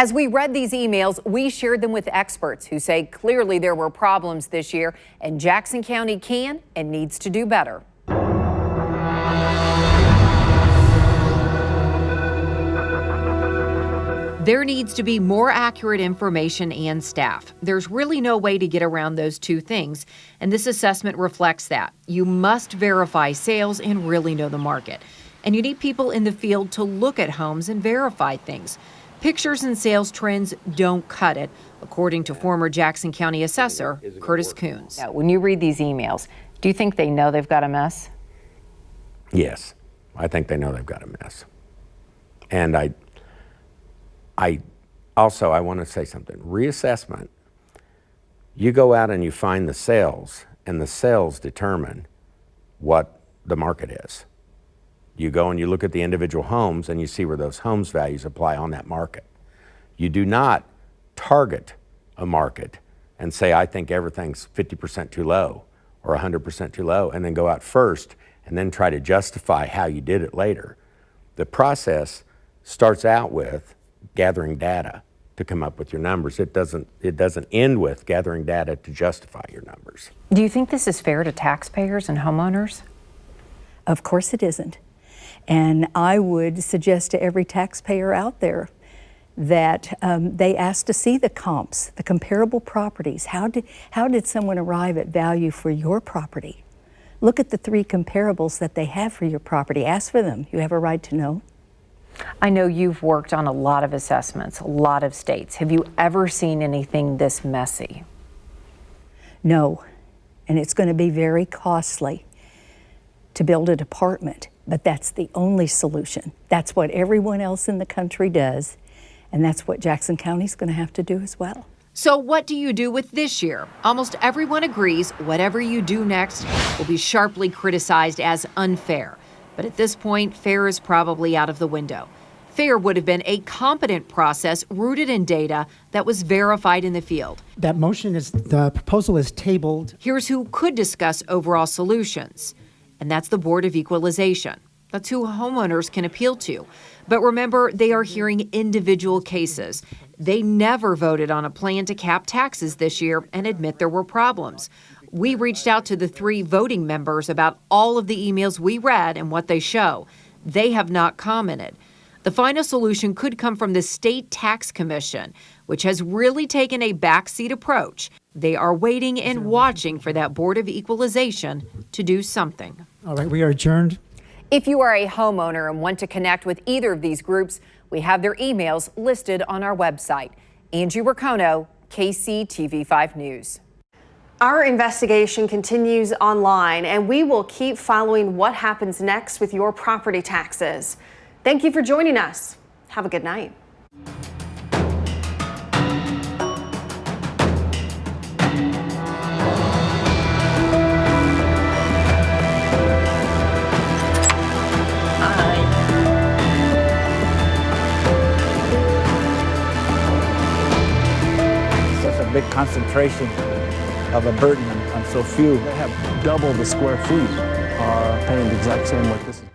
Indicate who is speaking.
Speaker 1: As we read these emails, we shared them with experts who say clearly there were problems this year and Jackson County can and needs to do better. There needs to be more accurate information and staff. There's really no way to get around those two things, and this assessment reflects that. You must verify sales and really know the market. And you need people in the field to look at homes and verify things. Pictures and sales trends don't cut it, according to former Jackson County Assessor Curtis Coons. When you read these emails, do you think they know they've got a mess?
Speaker 2: Yes, I think they know they've got a mess. And I want to say something. Reassessment, you go out and you find the sales, and the sales determine what the market is. You go and you look at the individual homes and you see where those homes values apply on that market. You do not target a market and say, I think everything's 50% too low or 100% too low, and then go out first and then try to justify how you did it later. The process starts out with gathering data to come up with your numbers. It doesn't end with gathering data to justify your numbers.
Speaker 1: Do you think this is fair to taxpayers and homeowners?
Speaker 3: Of course it isn't. And I would suggest to every taxpayer out there that they ask to see the comps, the comparable properties. How did someone arrive at value for your property? Look at the 3 comparables that they have for your property. Ask for them. You have a right to know.
Speaker 1: I know you've worked on a lot of assessments, a lot of states. Have you ever seen anything this messy?
Speaker 3: No, and it's going to be very costly to build a department, but that's the only solution. That's what everyone else in the country does, and that's what Jackson County's going to have to do as well.
Speaker 1: So what do you do with this year? Almost everyone agrees whatever you do next will be sharply criticized as unfair. But at this point, fair is probably out of the window. Fair would have been a competent process rooted in data that was verified in the field.
Speaker 4: The proposal is tabled.
Speaker 1: Here's who could discuss overall solutions, and that's the Board of Equalization. That's who homeowners can appeal to. But remember, they are hearing individual cases. They never voted on a plan to cap taxes this year and admit there were problems. We reached out to the 3 voting members about all of the emails we read and what they show. They have not commented. The final solution could come from the State Tax Commission, which has really taken a backseat approach. They are waiting and watching for that Board of Equalization to do something.
Speaker 4: All right, we are adjourned.
Speaker 1: If you are a homeowner and want to connect with either of these groups, we have their emails listed on our website. Angie Racono, KCTV5 News.
Speaker 5: Our investigation continues online, and we will keep following what happens next with your property taxes. Thank you for joining us. Have a good night.
Speaker 6: Such a big concentration of a burden on so few.
Speaker 7: They have double the square feet are paying the exact same what this is.